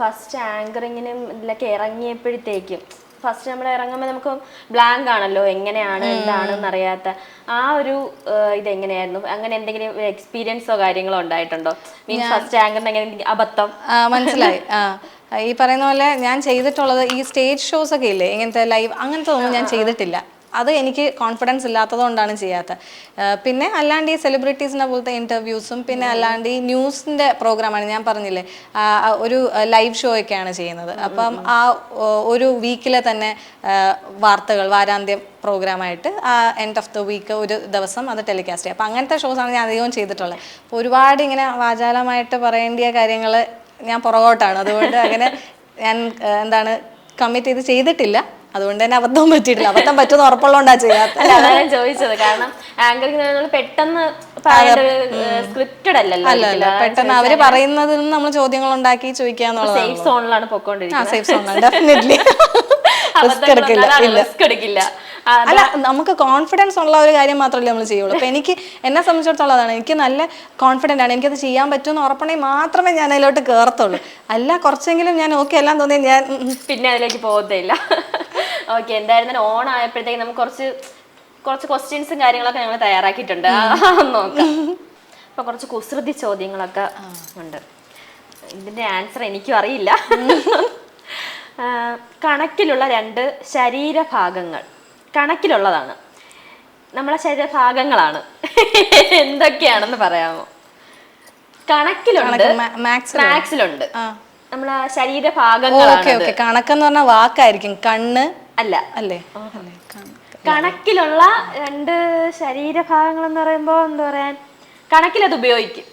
First ആങ്കറിങ്ങിനും ഇതിലൊക്കെ ഇറങ്ങിയപ്പോഴത്തേക്കും first നമ്മൾ ഇറങ്ങുമ്പോൾ നമുക്ക് ബ്ലാങ്ക് ആണല്ലോ, എങ്ങനെയാണ് എന്താണെന്ന് അറിയാത്ത ആ ഒരു ഇതെങ്ങനെയായിരുന്നു? അങ്ങനെ എന്തെങ്കിലും എക്സ്പീരിയൻസോ കാര്യങ്ങളോ ഉണ്ടായിട്ടുണ്ടോ? മീൻസ് ഫസ്റ്റ് ആങ്കറിന് എങ്ങനെ അബദ്ധം? മനസ്സിലായി. ഈ പറയുന്ന പോലെ ഞാൻ ചെയ്തിട്ടുള്ളത് ഈ സ്റ്റേജ് ഷോസ് ഒക്കെ ഇല്ലേ, ഇങ്ങനത്തെ ലൈവ് അങ്ങനത്തെ ഒന്നും ഞാൻ ചെയ്തിട്ടില്ല. അത് എനിക്ക് കോൺഫിഡൻസ് ഇല്ലാത്തത് കൊണ്ടാണ് ചെയ്യാത്തത്. പിന്നെ അല്ലാണ്ട് ഈ സെലിബ്രിറ്റീസിനെ പോലത്തെ ഇൻ്റർവ്യൂസും പിന്നെ അല്ലാണ്ട് ഈ ന്യൂസിൻ്റെ പ്രോഗ്രാമാണ് ഞാൻ പറഞ്ഞില്ലേ, ഒരു ലൈവ് ഷോ ഒക്കെയാണ് ചെയ്യുന്നത്. അപ്പം ആ ഒരു വീക്കിലെ തന്നെ വാർത്തകൾ വാരാന്ത്യം പ്രോഗ്രാമായിട്ട് എൻഡ് ഓഫ് ദ വീക്ക് ഒരു ദിവസം അത് ടെലികാസ്റ്റ് ചെയ്യും. അപ്പം അങ്ങനത്തെ ഷോസാണ് ഞാൻ അധികവും ചെയ്തിട്ടുള്ളത്. അപ്പോൾ ഒരുപാട് ഇങ്ങനെ വാചാലമായിട്ട് പറയേണ്ടിയ കാര്യങ്ങൾ ഞാൻ പുറകോട്ടാണ്. അതുകൊണ്ട് അങ്ങനെ ഞാൻ കമ്മിറ്റ് ചെയ്തിട്ടില്ല. അതുകൊണ്ട് തന്നെ അബദ്ധം പറ്റിയിട്ടില്ല. അബദ്ധം പറ്റുന്ന ഉറപ്പുള്ളതുകൊണ്ടാണ് ചെയ്യാത്തത്. അല്ല, അതാണ് ഞാൻ ചോദിച്ചത്. കാരണം ആങ്കറിങ് പെട്ടെന്ന് സ്ക്രിപ്റ്റഡ് അല്ലല്ലോ, പെട്ടെന്ന് അവര് പറയുന്നതിൽ നിന്ന് നമ്മൾ ചോദ്യങ്ങൾ ഉണ്ടാക്കി ചോദിക്കാന്നുള്ളത്. സേഫ് സോണിലാണ് പൊക്കോണ്ടിരിക്കുന്നത്. സേഫ് സോണിലാണ് ഡെഫിനറ്റ്ലി. റിസ്ക് എടുക്കില്ല. അല്ല, നമുക്ക് കോൺഫിഡൻസ് ഉള്ള ഒരു കാര്യം മാത്രമല്ലേ നമ്മൾ ചെയ്യുള്ളൂ. അപ്പൊ എന്നെ സംബന്ധിച്ചിടത്തോളം അതാണ്, എനിക്ക് നല്ല കോൺഫിഡൻ്റ് ആണ്. എനിക്കത് ചെയ്യാൻ പറ്റുമെന്ന് ഉറപ്പുണ്ടെങ്കിൽ മാത്രമേ ഞാൻ അതിലോട്ട് കയറത്തുള്ളൂ. അല്ല, കുറച്ചെങ്കിലും ഞാൻ ഓക്കെ എല്ലാം തോന്നി ഞാൻ പിന്നെ അതിലേക്ക് പോകത്തില്ല. ഓക്കെ, എന്തായിരുന്നാലും ഓൺ ആയപ്പോഴത്തേക്ക് നമുക്ക് കുറച്ച് ക്വസ്റ്റ്യൻസും കാര്യങ്ങളൊക്കെ ഞങ്ങൾ തയ്യാറാക്കിയിട്ടുണ്ട്. നോക്കാം. അപ്പൊ കുറച്ച് കുസൃതി ചോദ്യങ്ങളൊക്കെ ഉണ്ട്. ഇതിന്റെ ആൻസർ എനിക്കും അറിയില്ല. കണക്കിലുള്ള 2 ശരീരഭാഗങ്ങൾ, കണക്കിലുള്ളതാണ്, നമ്മളെ ശരീരഭാഗങ്ങളാണ്, എന്തൊക്കെയാണെന്ന് പറയാമോ? കണക്കിലുണ്ട്, മാത്സിലുണ്ട്. നമ്മളെ ശരീരഭാഗങ്ങളാണ്. കണക്കെന്ന് പറഞ്ഞ വാക്കായിരിക്കും, കണ്ണ് അല്ല അല്ലേ? കണക്കിലുള്ള 2 ശരീരഭാഗങ്ങൾ എന്ന് പറയുമ്പോ എന്താ പറയാൻ, കണക്കിലത് ഉപയോഗിക്കും.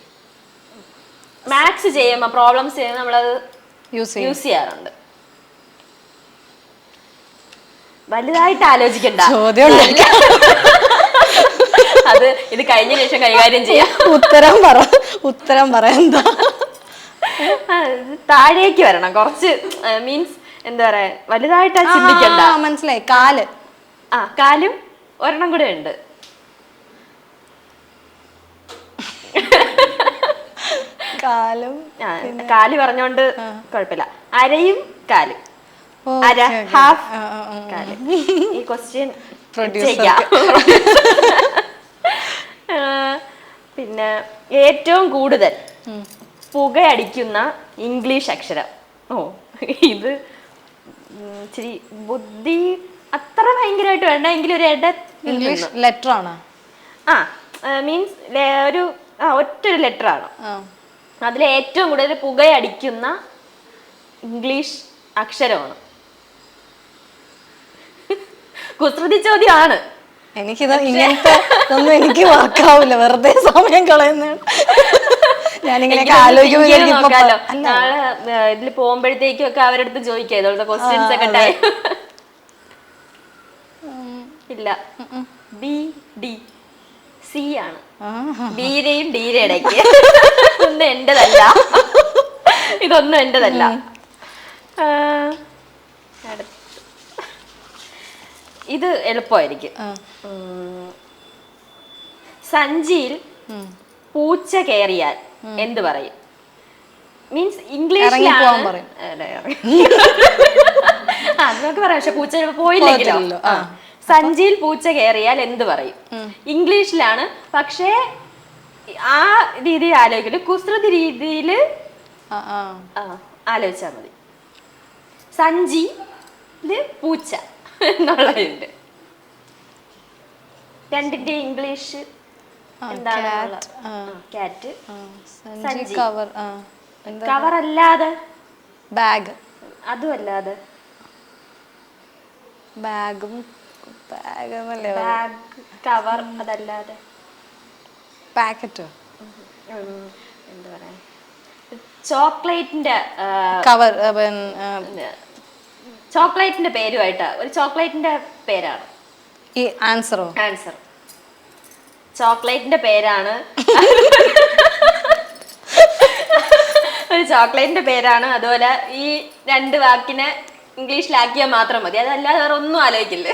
മാത്സ് ചെയ്യുമ്പോ പ്രോബ്ലംസ് ചെയ്യുമ്പോൾ നമ്മളത് യൂസ് ചെയ്യാറുണ്ട്. വലുതായിട്ട് ആലോചിക്കണ്ട, അത് ഇത് കഴിഞ്ഞ ശേഷം കൈകാര്യം ചെയ്യാം. ഉത്തരം പറ എന്താ? താഴേക്ക് വരണം കുറച്ച്. മീൻസ് എന്താ പറയാ, വലുതായിട്ട് ചിന്തിക്കണ്ട. മനസ്സിലായി. കാല്. കാലും ഒരെണ്ണം കൂടെ ഉണ്ട്. കാല് പറഞ്ഞോണ്ട് കുഴപ്പമില്ല. അരയും കാലും. അര, ഹാഫ് കാല്. ഈ ക്വസ്റ്റ്യൻ പിന്നെ ഏറ്റവും കൂടുതൽ പുകയടിക്കുന്ന ഇംഗ്ലീഷ് അക്ഷരം. ഇത് ഇച്ചിരി ബുദ്ധി അത്ര ഭയങ്കരമായിട്ട് വേണ്ട, എങ്കിലും ഒരു ഇംഗ്ലീഷ് ലെറ്റർ ആണ്. മീൻസ് ഒറ്റൊരു ലെറ്റർ ആണ്. അതിൽ ഏറ്റവും കൂടുതൽ പുകയടിക്കുന്ന ഇംഗ്ലീഷ് അക്ഷരമാണ്. കുസൃതി ചോദ്യമാണ്. എനിക്കിത് ഇങ്ങനത്തെ ഒന്നും എനിക്ക് വർക്കാവില്ല, വെറുതെ സമയം കളയുന്നതാണ്. ഞാനിങ്ങനെയൊക്കെ ആലോചിക്കുമ്പോൾ നാളെ ഇതിൽ പോകുമ്പോഴത്തേക്കും ഒക്കെ അവരുടെ അടുത്ത് ചോദിക്കാം ഇതുപോലത്തെ ക്വസ്റ്റ്യൻസ് ഒക്കെ ടൈം ഇല്ല. ബി ഡി സി ആണ്. ബീരയും ഡീരെ ഇടയ്ക്ക്. ഇതൊന്നും എന്റേതല്ല, ഇതൊന്നും എന്റേതല്ല. ഇത് എളുപ്പമായിരിക്കും. സഞ്ചിയിൽ പൂച്ച കയറിയാൽ എന്ത് പറയും? മീൻസ് ഇംഗ്ലീഷിലാണ് നമുക്ക് പറയാം, പക്ഷെ പൂച്ച പോയില്ലെങ്കിലോ. സഞ്ചിയിൽ പൂച്ച കയറിയാൽ എന്ത് പറയും? ഇംഗ്ലീഷിലാണ്, പക്ഷേ ആ രീതിയിൽ ആലോചിക്കല്, കുസൃതി രീതിയിൽ ആലോചിച്ചാ മതി. സഞ്ചിയില് പൂച്ച എന്നുള്ളതുണ്ട്. രണ്ടിന്റെ ഇംഗ്ലീഷ് എന്താണ്? കാറ്റ്. കവർ അല്ലാതെ ബാഗ്. അതും അല്ലാതെ ബാഗ് കവർ അതല്ലാതെ പാക്കറ്റ്. എന്താ പറയാ, ചോക്ലേറ്റിന്റെ കവർ. ചോക്ലേറ്റിന്റെ പേരുമായിട്ട് ഒരു ചോക്ലേറ്റിന്റെ പേരാണ് ഈ ആൻസർ. ചോക്ലേറ്റിന്റെ പേരാണ്. ഒരു ചോക്ലേറ്റിന്റെ പേരാണ്. അതുപോലെ ഈ 2 വാക്കിനെ ഇംഗ്ലീഷിലാക്കിയാൽ മാത്രം മതി, അതല്ലാതെ വേറെ ഒന്നും ആലോചിക്കില്ലേ.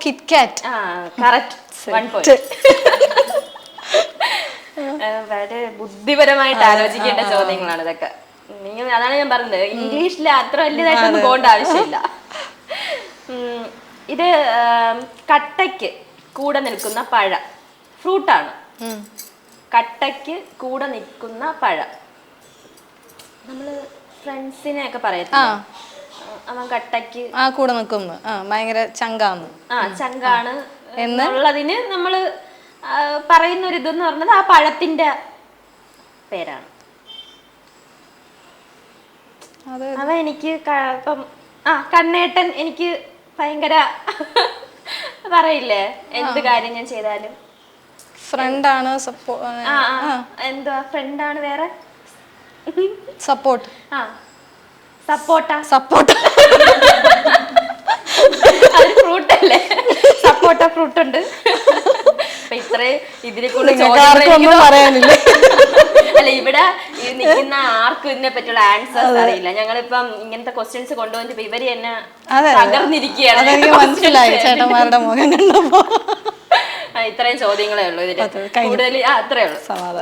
കിറ്റ്കാറ്റ്. കറക്റ്റ്. 1 point. വളരെ ബുദ്ധിപരമായിട്ട് ആലോചിക്കേണ്ട ചോദ്യങ്ങളാണ് ഇതൊക്കെ. അതാണ് ഞാൻ പറഞ്ഞത്, ഇംഗ്ലീഷിൽ അത്ര വലിയതായിട്ടൊന്നും പോകേണ്ട ആവശ്യമില്ല. ഇത് കട്ടയ്ക്ക് കൂടെ നിൽക്കുന്ന പഴം, ഫ്രൂട്ടാണ്. കട്ടയ്ക്ക് കൂടെ നിൽക്കുന്ന പഴം. നമ്മള് ഫ്രണ്ട്സിനെ ഒക്കെ പറയത്തില്ല, അവൻ കട്ടയ്ക്ക് കൂടെ നിൽക്കുന്നു, ഭയങ്കര ചങ്കാന്ന്, ചങ്കാണ് എന്നുള്ളതിന് നമ്മള് പറയുന്ന ഒരു ഇതെന്ന് പറഞ്ഞത് ആ പഴത്തിന്റെ പേരാണ്. അവ എനിക്ക് ഇപ്പം കണ്ണേട്ടൻ എനിക്ക് ഭയങ്കര പറയില്ലേ, എന്ത് കാര്യം ഞാൻ ചെയ്താലും ഫ്രണ്ടാണ്, എന്തുവാ ഫ്രണ്ടാണ്, വേറെ സപ്പോർട്ട്, സപ്പോർട്ട അത് ഫ്രൂട്ട് അല്ലേ, സപ്പോർട്ട ഫ്രൂട്ട് ഉണ്ട്. ഇത്രയും ഇതിനെ കൂടുതൽ പറയാനില്ല. അല്ല, ഇവിടെ നിൽക്കുന്ന ആർക്കും ഇതിനെ പറ്റിയുള്ള ആൻസേഴ്സ് അറിയില്ല. ഞങ്ങളിപ്പം ഇങ്ങനത്തെ ക്വസ്റ്റ്യൻസ് കൊണ്ടുവന്നിട്ട് ഇവര് തന്നെ തകർന്നിരിക്കുകയാണ്. മനസ്സിലായി ചേട്ടന്മാരുടെ മുഖം കണ്ടപ്പോ. ഇത്രയും ചോദ്യങ്ങളേ ഉള്ളൂ ഇതില്, കൂടുതൽ അത്രേ ഉള്ളൂ.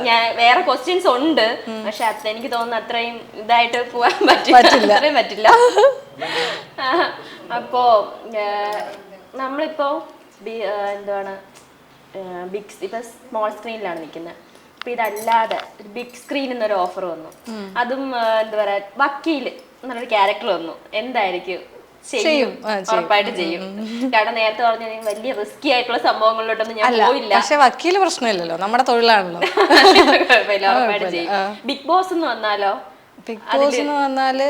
ഞാൻ വേറെ ക്വസ്റ്റ്യൻസ് ഉണ്ട്, പക്ഷെ എനിക്ക് തോന്നുന്നു അത്രയും ഇതായിട്ട് പോവാൻ പറ്റില്ല, അത്രയും പറ്റില്ല. അപ്പോ നമ്മളിപ്പോ എന്താണ് ഇപ്പൊ സ്മോൾ സ്ക്രീനിലാണ് നിൽക്കുന്നത്. അപ്പൊ ഇതല്ലാതെ ബിഗ് സ്ക്രീൻ എന്നൊരു ഓഫർ വന്നു, അതും എന്താ പറയാ വക്കീൽ എന്നൊരു ക്യാരക്ടർ വന്നു. എന്തായിരിക്കും? ചെയ്യും, ഉറപ്പായിട്ട് ചെയ്യും. കാരണം നേരത്തെ പറഞ്ഞ വലിയ റിസ്കി ആയിട്ടുള്ള സംഭവങ്ങളിലോട്ടൊന്നും ഞാൻ പോയില്ല. പക്ഷെ വക്കീല് പ്രശ്നമില്ലല്ലോ, നമ്മുടെ തൊഴിലാണല്ലോ. ഉറപ്പായിട്ട് ചെയ്യും. ബിഗ് ബോസ് എന്ന് വന്നാലോ? ബിഗ് ബോസ് എന്ന് പറഞ്ഞാല്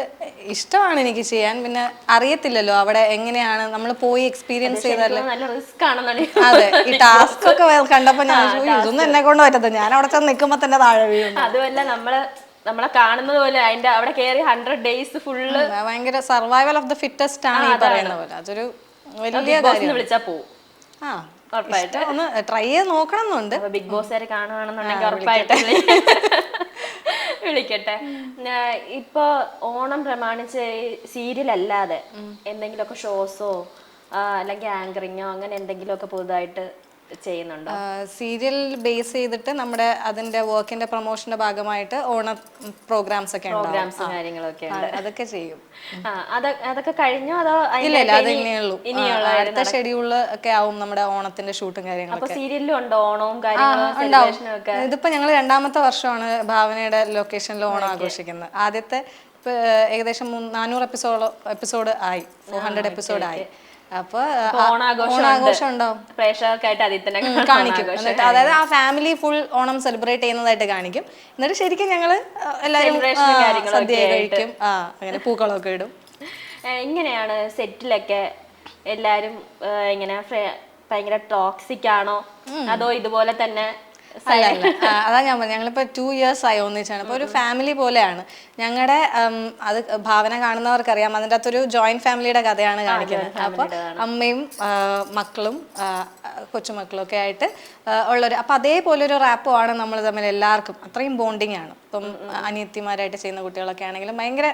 ഇഷ്ടമാണ് എനിക്ക് ചെയ്യാൻ. പിന്നെ അറിയത്തില്ലല്ലോ അവിടെ എങ്ങനെയാണ്, നമ്മൾ പോയി എക്സ്പീരിയൻസ് ചെയ്താല്. നല്ല റിസ്ക് ആണെന്നാണ്. അതെ, ഈ ടാസ്ക് ഒക്കെ കണ്ടപ്പോ ഞാൻ ഇതൊന്നും എന്നെ കൊണ്ട് പറ്റത്തില്ല, ഞാൻ അവിടെ ചെന്ന് നിൽക്കുമ്പോ തന്നെ താഴെ വീഴും. അതുമല്ല നമ്മളെ കാണുന്നത് പോലെ അതിന്റെ അവിടെ കയറി 100 days ഫുള്ള് ഭയങ്കര സർവൈവൽ ഓഫ് ദ ഫിറ്റസ്റ്റ് ആണ് ഈ പറയുന്ന പോലെ. അതൊരു വലിയ കാര്യം. വിളിച്ചാ പോവും. ഉറപ്പായിട്ട് ഒന്ന് ട്രൈ ചെയ്ത് നോക്കണം എന്നുണ്ട്. ബിഗ് ബോസ് വരെ കാണുവാണെന്നുണ്ടെങ്കിൽ ഉറപ്പായിട്ട് വിളിക്കട്ടെ. ഇപ്പൊ ഓണം പ്രമാണിച്ച് സീരിയൽ അല്ലാതെ എന്തെങ്കിലുമൊക്കെ ഷോസോ അല്ലെങ്കിൽ ആങ്കറിങ്ങോ അങ്ങനെ എന്തെങ്കിലുമൊക്കെ പുതുതായിട്ട് ചെയ്യുന്നുണ്ടോ? സീരിയൽ ബേസ് ചെയ്തിട്ട് നമ്മുടെ അതിന്റെ വർക്കിന്റെ പ്രൊമോഷന്റെ ഭാഗമായിട്ട് ഓണം പ്രോഗ്രാംസ് ഒക്കെ കാര്യങ്ങളൊക്കെ അതൊക്കെ ചെയ്യും. അതൊക്കെ കഴിഞ്ഞോ അതോ? ഇല്ല, അത് ഇനിയുള്ളൂ. അടുത്ത ഷെഡ്യൂള് ഒക്കെ ആവും നമ്മുടെ ഓണത്തിന്റെ ഷൂട്ടും കാര്യങ്ങളൊക്കെ. സീരിയലിലും ഉണ്ടോ ഓണവും കാര്യങ്ങളും? ഇതിപ്പോ ഞങ്ങൾ 2ാമത്തെ വർഷമാണ് ഭാവനയുടെ ലൊക്കേഷനിൽ ഓണം ആഘോഷിക്കുന്നത്. ആദ്യത്തെ ഏകദേശം 400 എപ്പിസോഡ് ആയി, 400 എപ്പിസോഡ് ആയി. അപ്പൊ ഓണാഘോഷം ഉണ്ടാവും, പ്രേക്ഷകർക്കായിട്ട് അതിൽ തന്നെ കാണിക്കും. അതായത് ആ ഫാമിലി ഫുൾ ഓണം സെലിബ്രേറ്റ് ചെയ്യുന്നതായിട്ട് കാണിക്കും. എന്നിട്ട് ശരിക്കും ഞങ്ങള് എല്ലാവരും സദ്യ കഴിക്കും, അങ്ങനെ പൂക്കളൊക്കെ ഇടും. എങ്ങനെയാണ് സെറ്റിലൊക്കെ എല്ലാരും ഇങ്ങനെ ഭയങ്കര ടോക്സിക് ആണോ അതോ ഇതുപോലെ തന്നെ? അതാ ഞാൻ പറഞ്ഞു, ഞങ്ങളിപ്പോ 2 years ആയി ഒന്നിച്ചാണ്. അപ്പൊ ഒരു ഫാമിലി പോലെയാണ് ഞങ്ങളുടെ. അത് ഭാവന കാണുന്നവർക്കറിയാം, അതിൻ്റെ അകത്തൊരു ജോയിന്റ് ഫാമിലിയുടെ കഥയാണ് കാണിക്കുന്നത്. അപ്പൊ അമ്മയും മക്കളും കൊച്ചുമക്കളും ഒക്കെ ആയിട്ട് ഉള്ളൊരു, അപ്പൊ അതേപോലെ ഒരു റാപ്പോ ആണ് നമ്മൾ തമ്മിൽ എല്ലാവർക്കും. അത്രയും ബോണ്ടിങ് ആണ്. ഇപ്പം അനിയത്തിമാരായിട്ട് ചെയ്യുന്ന കുട്ടികളൊക്കെ ആണെങ്കിലും ഭയങ്കര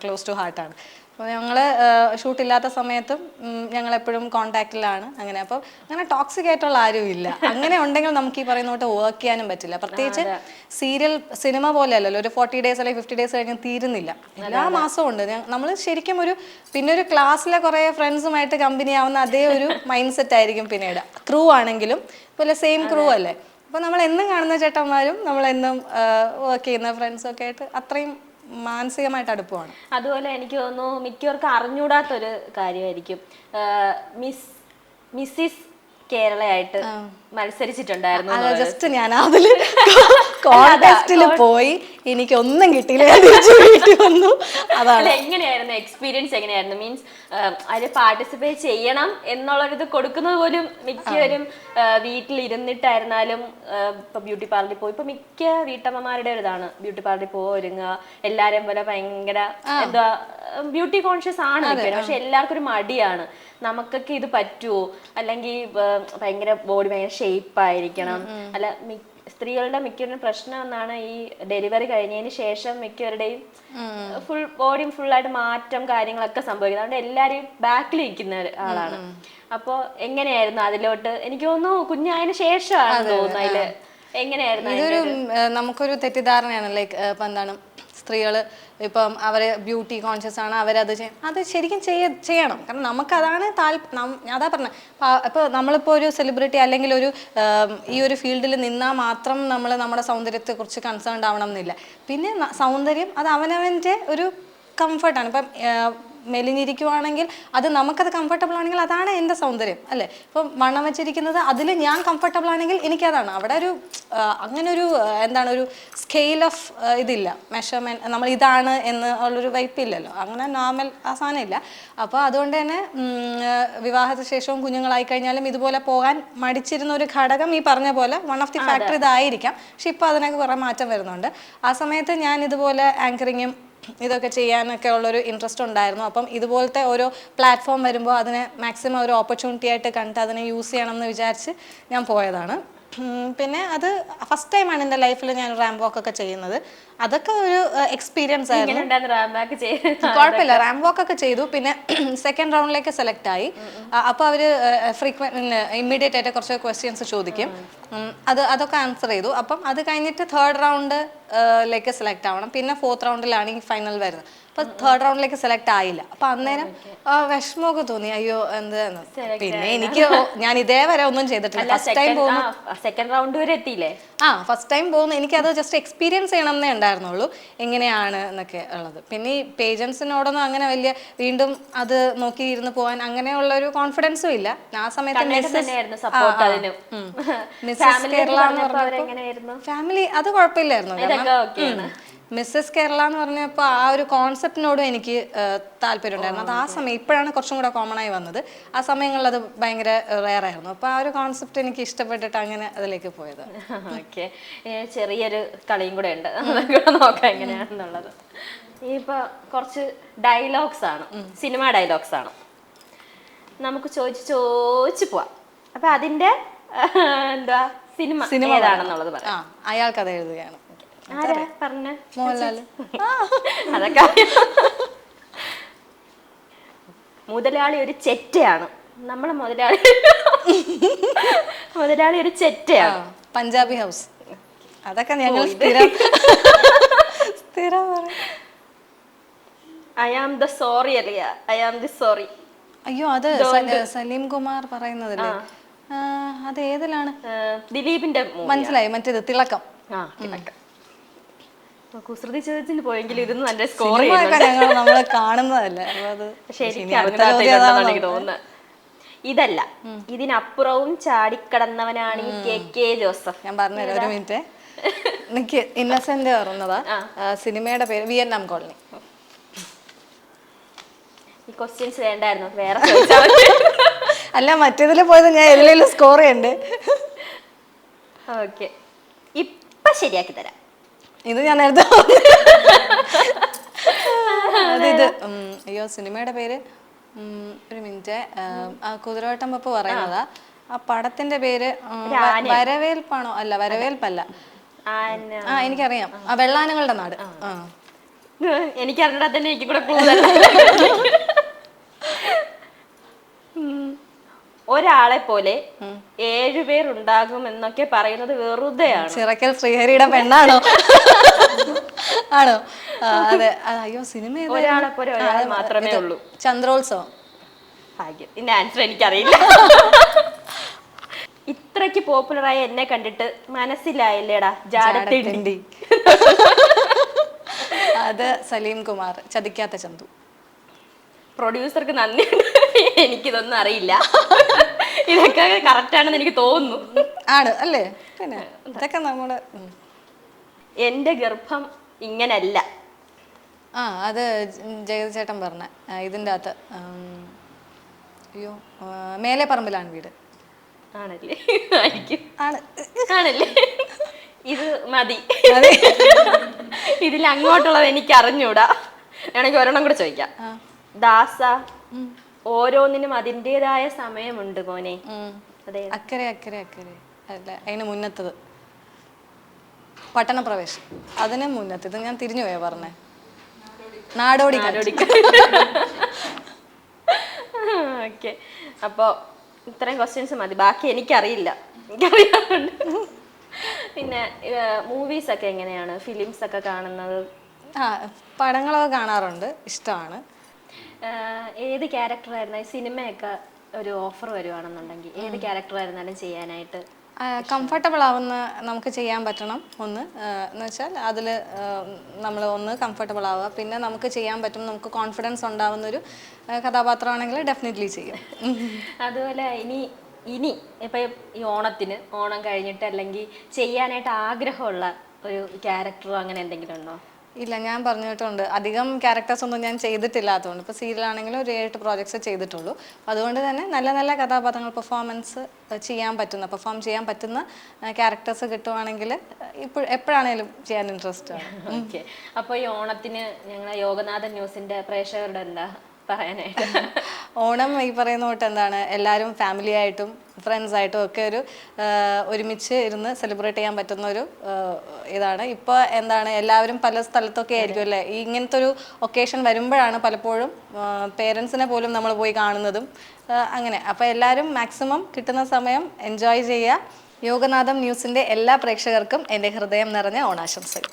ക്ലോസ് ടു ഹാർട്ടാണ്. അപ്പോൾ ഞങ്ങൾ ഷൂട്ടില്ലാത്ത സമയത്തും ഞങ്ങളെപ്പോഴും കോൺടാക്റ്റിലാണ്. അങ്ങനെ അപ്പോൾ അങ്ങനെ ടോക്സിക് ആയിട്ടുള്ള ആരും ഇല്ല. അങ്ങനെ ഉണ്ടെങ്കിൽ നമുക്ക് ഈ പറയുന്ന തൊട്ട് വർക്ക് ചെയ്യാനും പറ്റില്ല. പ്രത്യേകിച്ച് സിനിമ പോലെ അല്ലല്ലോ, ഒരു 40 days അല്ലെങ്കിൽ 50 days കഴിഞ്ഞ് തീരുന്നില്ല. എല്ലാ മാസവും ഉണ്ട്. നമ്മൾ ശരിക്കും പിന്നെ ഒരു ക്ലാസ്സിലെ കുറേ ഫ്രണ്ട്സുമായിട്ട് കമ്പനി ആവുന്ന അതേ ഒരു മൈൻഡ് സെറ്റ് ആയിരിക്കും പിന്നീട്. ക്രൂ ആണെങ്കിലും പോലെ സെയിം ക്രൂ അല്ലേ. അപ്പോൾ നമ്മൾ എന്നും കാണുന്ന ചേട്ടന്മാരും നമ്മളെന്നും വർക്ക് ചെയ്യുന്ന ഫ്രണ്ട്സും ഒക്കെ ആയിട്ട് അത്രയും മാനസികമായിട്ട് അടുപ്പമാണ്. അതുപോലെ എനിക്ക് തോന്നുന്നു മിക്കവർക്കും അറിഞ്ഞൂടാത്തൊരു കാര്യമായിരിക്കും, മിസ്സിസ് കേരളയായിട്ട് മത്സരിച്ചിട്ടുണ്ടായിരുന്നു. ജസ്റ്റ് ഞാൻ അതില് കോൺടെസ്റ്റിൽ പോയി, എനിക്കൊന്നും കിട്ടിയില്ല, വീട്ടിൽ വന്നു. അതാണ്. എങ്ങനെയായിരുന്നു എക്സ്പീരിയൻസ്? എങ്ങനെയായിരുന്നു? മീൻസ് അതിൽ പാർട്ടിസിപ്പേറ്റ് ചെയ്യണം എന്നുള്ളൊരിത് കൊടുക്കുന്നത് പോലും മിക്കവരും വീട്ടിലിരുന്നിട്ടായിരുന്നാലും ഇപ്പൊ ബ്യൂട്ടി പാർലറിൽ പോയി, ഇപ്പൊ മിക്ക വീട്ടമ്മമാരുടെ ഒരു ഇതാണ് ബ്യൂട്ടി പാർലറിൽ പോയി ഒരുങ്ങുക. എല്ലാരും പോലെ ഭയങ്കര എന്താ ബ്യൂട്ടി കോൺഷ്യസ് ആണ് മിക്കവരും. പക്ഷെ എല്ലാവർക്കും ഒരു മടിയാണ്, നമുക്കൊക്കെ ഇത് പറ്റുമോ, അല്ലെങ്കിൽ ഭയങ്കര ബോഡി ഭയങ്കര ഷേപ്പ് ആയിരിക്കണം. അല്ല, സ്ത്രീകളുടെ മിക്കവരുടെയും പ്രശ്നം എന്നാണ് ഈ ഡെലിവറി കഴിഞ്ഞതിന് ശേഷം മിക്കവരുടെയും ഫുൾ ബോഡിയും ഫുള്ളായിട്ട് മാറ്റം കാര്യങ്ങളൊക്കെ സംഭവിക്കുന്നത്. അതുകൊണ്ട് എല്ലാവരും ബാക്കിൽ ഇരിക്കുന്ന ആളാണ്. അപ്പൊ എങ്ങനെയായിരുന്നു അതിലോട്ട്? എനിക്ക് തോന്നുന്നു കുഞ്ഞായതിനു ശേഷമാണ് തോന്നുന്നു അതില്. എങ്ങനെയായിരുന്നു? ഇതൊരു നമുക്കൊരു തെറ്റിദ്ധാരണയാണ്. ലൈക്ക് ഇപ്പൊ എന്താണ്, സ്ത്രീകൾ ഇപ്പം അവർ ബ്യൂട്ടി കോൺഷ്യസ് ആണ്, അവരത് അത് ശരിക്കും ചെയ്യണം. കാരണം നമുക്കതാണ് അതാ പറഞ്ഞത്. ഇപ്പോൾ നമ്മളിപ്പോൾ ഒരു സെലിബ്രിറ്റി അല്ലെങ്കിൽ ഒരു ഈ ഒരു ഫീൽഡിൽ നിന്നാൽ മാത്രം നമ്മൾ നമ്മുടെ സൗന്ദര്യത്തെക്കുറിച്ച് കൺസേൺഡ് ആവണം എന്നില്ല. പിന്നെ സൗന്ദര്യം അത് അവനവൻ്റെ ഒരു കംഫർട്ടാണ്. ഇപ്പം മെലിഞ്ഞിരിക്കുവാണെങ്കിൽ അത് നമുക്കത് കംഫർട്ടബിൾ ആണെങ്കിൽ അതാണ് എൻ്റെ സൗന്ദര്യം അല്ലേ. ഇപ്പം വണ്ണം വെച്ചിരിക്കുന്നത് അതിൽ ഞാൻ കംഫർട്ടബിൾ ആണെങ്കിൽ എനിക്കതാണ്. അവിടെ ഒരു അങ്ങനെ ഒരു എന്താണ് ഒരു സ്കെയിൽ ഓഫ് ഇതില്ല, മെഷർമെൻറ്റ് നമ്മൾ ഇതാണ് എന്ന് ഉള്ളൊരു വൈപ്പില്ലല്ലോ. അങ്ങനെ നോർമൽ ആ സാധനം ഇല്ല. അപ്പോൾ അതുകൊണ്ട് തന്നെ വിവാഹത്തിന് ശേഷവും കുഞ്ഞുങ്ങളായി കഴിഞ്ഞാലും ഇതുപോലെ പോകാൻ മടിച്ചിരുന്ന ഒരു ഘടകം ഈ പറഞ്ഞ പോലെ വൺ ഓഫ് ദി ഫാക്ടർ ഇതായിരിക്കാം. പക്ഷെ ഇപ്പോൾ അതിനൊക്കെ കുറേ മാറ്റം വരുന്നുണ്ട്. ആ സമയത്ത് ഞാൻ ഇതുപോലെ ആങ്കറിങ്ങും ഇതൊക്കെ ചെയ്യാനൊക്കെ ഉള്ളൊരു ഇൻട്രസ്റ്റ് ഉണ്ടായിരുന്നു. അപ്പം ഇതുപോലത്തെ ഓരോ പ്ലാറ്റ്ഫോം വരുമ്പോൾ അതിനെ മാക്സിമം ഒരു ഓപ്പർച്യൂണിറ്റി ആയിട്ട് കണ്ട് അതിനെ യൂസ് ചെയ്യണം എന്ന് വിചാരിച്ച് ഞാൻ പോയതാണ്. പിന്നെ അത് ഫസ്റ്റ് ടൈമാണ് എൻ്റെ ലൈഫിൽ ഞാൻ റാമ്പ് വാക്ക് ഒക്കെ ചെയ്യുന്നത്. അതൊക്കെ ഒരു എക്സ്പീരിയൻസ് ആയിരുന്നു. കുഴപ്പമില്ല, റാമ്പ് വാക്ക് ഒക്കെ ചെയ്തു. പിന്നെ സെക്കൻഡ് റൗണ്ടിലേക്ക് സെലക്ട് ആയി. അപ്പോൾ അവർ ഇമ്മീഡിയറ്റ് ആയിട്ട് കുറച്ച് ക്വസ്റ്റ്യൻസ് ചോദിക്കും. അതൊക്കെ ആൻസർ ചെയ്തു. അപ്പം അത് കഴിഞ്ഞിട്ട് തേർഡ് റൗണ്ടിലേക്ക് സെലക്ട് ആവണം. പിന്നെ ഫോർത്ത് റൗണ്ടിലാണ് ഈ ഫൈനൽ വരുന്നത്. അപ്പോൾ തേർഡ് റൗണ്ടിലേക്ക് സെലക്ട് ആയില്ല. അപ്പം അന്നേരം വിഷമമൊക്കെ തോന്നി, അയ്യോ എന്താന്ന്. പിന്നെ എനിക്ക് ഞാൻ ഇതേവരെ ഒന്നും ചെയ്തിട്ടില്ല. ഫസ്റ്റ് ടൈം പോകുന്നു, സെക്കൻഡ് റൗണ്ട് വരെ എത്തിയില്ലേ? ഫസ്റ്റ് ടൈം പോകുന്നു. എനിക്കത് ജസ്റ്റ് എക്സ്പീരിയൻസ് ചെയ്യണം എന്നേ ഉണ്ടായിരുന്നുള്ളൂ, എങ്ങനെയാണ് എന്നൊക്കെ ഉള്ളത്. പിന്നെ ഈ പേജൻസിനോടൊന്നും അങ്ങനെ വലിയ വീണ്ടും അത് നോക്കിയിരുന്ന് പോകാൻ അങ്ങനെയുള്ളൊരു കോൺഫിഡൻസും ഇല്ല. ആ സമയത്ത് മിസ്സസ് കേരള എന്ന് പറഞ്ഞപ്പോൾ ഫാമിലി അത് കുഴപ്പമില്ലായിരുന്നു. മിസ്സസ് കേരള എന്ന് പറഞ്ഞപ്പോൾ ആ ഒരു കോൺസെപ്റ്റിനോടും എനിക്ക് താല്പര്യം ഉണ്ടായിരുന്നു. അത് ആ സമയം ഇപ്പോഴാണ് കുറച്ചും കൂടെ കോമൺ ആയി വന്നത്. ആ സമയങ്ങളിൽ അത് ഭയങ്കര റെയർ ആയിരുന്നു. അപ്പോൾ ആ ഒരു കോൺസെപ്റ്റ് എനിക്ക് ഇഷ്ടപ്പെട്ടിട്ട് അങ്ങനെ അതിലേക്ക് പോയത്. ഓക്കെ, ചെറിയൊരു കളിയും കൂടെ ഉണ്ട്, അതൊക്കെ നോക്കാം എങ്ങനെയാണെന്നുള്ളത്. ഇപ്പൊ കുറച്ച് ഡയലോഗ്സ് ആണ്, സിനിമ ഡയലോഗ്സ് ആണ്. നമുക്ക് ചോദിച്ചു പോവാം. അപ്പൊ അതിന്റെ എന്താ സിനിമ ഏതാണെന്നുള്ളത് പറയാം. അയാൾക്ക് അത് എഴുതുകയാണ്. മോഹൻലാല്. അതൊക്കെ മുതലാളി ഒരു ചെറ്റയാണ്. നമ്മളെ മുതലാളി ഒരു ചെറ്റയാണ്. പഞ്ചാബി ഹൗസ്. അതൊക്കെ ഞങ്ങൾ സ്ഥിരം I am the sorry Aliya, I am the sorry. അയ്യോ, അത് സലീം കുമാർ പറയുന്നതല്ലേ? അത് ഏതിലാണ്? ദിലീപിന്റെ മനസ്സിലായി, മറ്റേത് തിളക്കം. കുസൃതി ചോദ്യത്തിന് പോയെങ്കിൽ ഇരുന്ന് നല്ല സ്കോർ നമ്മള് കാണുന്നതല്ലേ. തോന്നുന്നു ഇതല്ല, ഇതിനപ്പുറവും ചാടിക്കടന്നവനാണ് ഈ കെ ജോസഫ്. ഞാൻ പറഞ്ഞുതരാം, ഒരു മിനിറ്റ്. എനിക്ക് ഇന്നസെന്റ് പറഞ്ഞതാ. സിനിമയുടെ പേര് വിയറ്റ്നാം കോളനി. ഈ ക്വസ്റ്റ്യൻസ് വേണ്ടായിരുന്നു, വേറെ അല്ല മറ്റേതിൽ പോയത് ഞാൻ എതിലേലും സ്കോർ ചെയ്യണ്ടേ. ഓക്കെ, ഇപ്പൊ ശരിയാക്കി തരാം. ഇത് ഞാൻ നേരത്തെ ഇത് അയ്യോ സിനിമയുടെ പേര് ഒരു മിനിറ്റ്. കുതിരവട്ടം പപ്പ് പറയുന്നതാ. ആ പടത്തിന്റെ പേര് വരവേൽപ്പാണോ? അല്ല, വരവേൽപ്പല്ല. എനിക്കറിയാം, വെള്ളാനങ്ങളുടെ നാട്. എനിക്കറിഞ്ഞാൽ തന്നെ എനിക്ക് കൂടെ ഒരാളെ പോലെ 7 പേരുണ്ടാകും എന്നൊക്കെ പറയുന്നത് വെറുതെയാണ്. ചിറക്കൽ ശ്രീഹരിയുടെ പെണ്ണാണോ? ആണോ? അതെ. അയ്യോ സിനിമ ഒരാളെ പോലെ ഒരാൾ മാത്രമേ ഉള്ളൂ. ചന്ദ്രോത്സവം. ഭാഗ്യം, ഇതിന്റെ ആൻസർ എനിക്കറിയില്ല. ഇത്രക്ക് പോപ്പുലറായ എന്നെ കണ്ടിട്ട് മനസ്സിലായില്ലേടാ ജാടത്തിണ്ടി. അത് സലീം കുമാർ, ചതിക്കാത്ത ചന്തു. പ്രൊഡ്യൂസർക്ക് നന്ദി, എനിക്കിതൊന്നും അറിയില്ല. ഇതൊക്കെ കറക്റ്റ് ആണെന്ന് എനിക്ക് തോന്നുന്നു. ആണ് അല്ലേ? പിന്നെ ഇതൊക്കെ നമ്മുടെ എന്റെ ഗർഭം ഇങ്ങനല്ല. അത് ജഗതി ചേട്ടൻ പറഞ്ഞ ഇതിൻ്റെ അകത്ത്. അയ്യോ, മേലെ പറമ്പിലാണ് വീട്. ആണല്ലേ? ആയിരിക്കും. ആണല്ലേ? ഇത് മതി. ഇതിൽ അങ്ങോട്ടുള്ളത് എനിക്ക് അറിഞ്ഞൂടാ. വേണമെങ്കിൽ ഒരെണ്ണം കൂടെ ചോദിക്കാം. ദാസ, ഓരോന്നിനും അതിൻ്റെതായ സമയമുണ്ട് മോനെ. അതെ, അക്കരെ അക്കരെ അക്കരെ അല്ല, അതിന് മുന്നത്തത് പട്ടണപ്രവേശം. അതിന് മുന്നത്ത് ഇത് ഞാൻ തിരിഞ്ഞു പോയാ പറഞ്ഞേ. നാടോടി. ഓക്കെ, അപ്പോൾ ഇത്രയും ക്വസ്റ്റ്യൻസ് മതി, ബാക്കി എനിക്കറിയില്ല. എനിക്കറിയാറുണ്ട്. പിന്നെ മൂവീസ് ഒക്കെ എങ്ങനെയാണ്, ഫിലിംസ് ഒക്കെ കാണുന്നത്? ആ പടങ്ങളൊക്കെ കാണാറുണ്ട്, ഇഷ്ടമാണ്. ഏത് ക്യാരക്ടറായിരുന്നു സിനിമയൊക്കെ ഒരു ഓഫർ വരുവാണെന്നുണ്ടെങ്കിൽ ഏത് ക്യാരക്ടറായിരുന്നാലും ചെയ്യാനായിട്ട് കംഫർട്ടബിൾ ആവുന്ന നമുക്ക് ചെയ്യാൻ പറ്റണം ഒന്ന്, എന്ന് വെച്ചാൽ അതിൽ നമ്മൾ ഒന്ന് കംഫർട്ടബിൾ ആവുക, പിന്നെ നമുക്ക് ചെയ്യാൻ പറ്റും, നമുക്ക് കോൺഫിഡൻസ് ഉണ്ടാവുന്നൊരു കഥാപാത്രമാണെങ്കിൽ ഡെഫിനറ്റ്ലി ചെയ്യും. അതുപോലെ ഇനി ഇനി ഇപ്പം ഈ ഓണം കഴിഞ്ഞിട്ട് അല്ലെങ്കിൽ ചെയ്യാനായിട്ട് ആഗ്രഹമുള്ള ഒരു ക്യാരക്ടറോ അങ്ങനെ എന്തെങ്കിലും ഉണ്ടോ? ഇല്ല, ഞാൻ പറഞ്ഞിട്ടുണ്ട് അധികം ക്യാരക്ടേഴ്സ് ഒന്നും ഞാൻ ചെയ്തിട്ടില്ലാത്തതുകൊണ്ട്. ഇപ്പോൾ സീരിയലാണെങ്കിലും ഒരു 7 പ്രോജക്ട്സ് ചെയ്തിട്ടുള്ളൂ. അതുകൊണ്ട് തന്നെ നല്ല നല്ല കഥാപാത്രങ്ങൾ പെർഫോം ചെയ്യാൻ പറ്റുന്ന ക്യാരക്ടേഴ്സ് കിട്ടുവാണെങ്കിൽ എപ്പോഴാണേലും ചെയ്യാൻ ഇൻട്രസ്റ്റ് ആണ്. ഓക്കെ. അപ്പോൾ ഈ ഓണത്തിന് ഞങ്ങളെ യോഗനാഥൻ ന്യൂസിന്റെ പ്രേക്ഷകരുടെ എന്താ പറയാനായിട്ട്? ഓണം ഈ പറയുന്ന തൊട്ട് എന്താണ്, എല്ലാവരും ഫാമിലി ആയിട്ടും ഫ്രണ്ട്സ് ആയിട്ടും ഒക്കെ ഒരുമിച്ച് ഇരുന്ന് സെലിബ്രേറ്റ് ചെയ്യാൻ പറ്റുന്ന ഒരു ഇതാണ്. ഇപ്പോൾ എന്താണ്, എല്ലാവരും പല സ്ഥലത്തൊക്കെ ആയിരിക്കും അല്ലേ, ഈ ഇങ്ങനത്തെ ഒരു ഒക്കേഷൻ വരുമ്പോഴാണ് പലപ്പോഴും പേരൻസിനെ പോലും നമ്മൾ പോയി കാണുന്നതും അങ്ങനെ. അപ്പോൾ എല്ലാവരും മാക്സിമം കിട്ടുന്ന സമയം എൻജോയ് ചെയ്യുക. യോഗനാഥം ന്യൂസിൻ്റെ എല്ലാ പ്രേക്ഷകർക്കും എൻ്റെ ഹൃദയം നിറഞ്ഞ ഓണാശംസകൾ.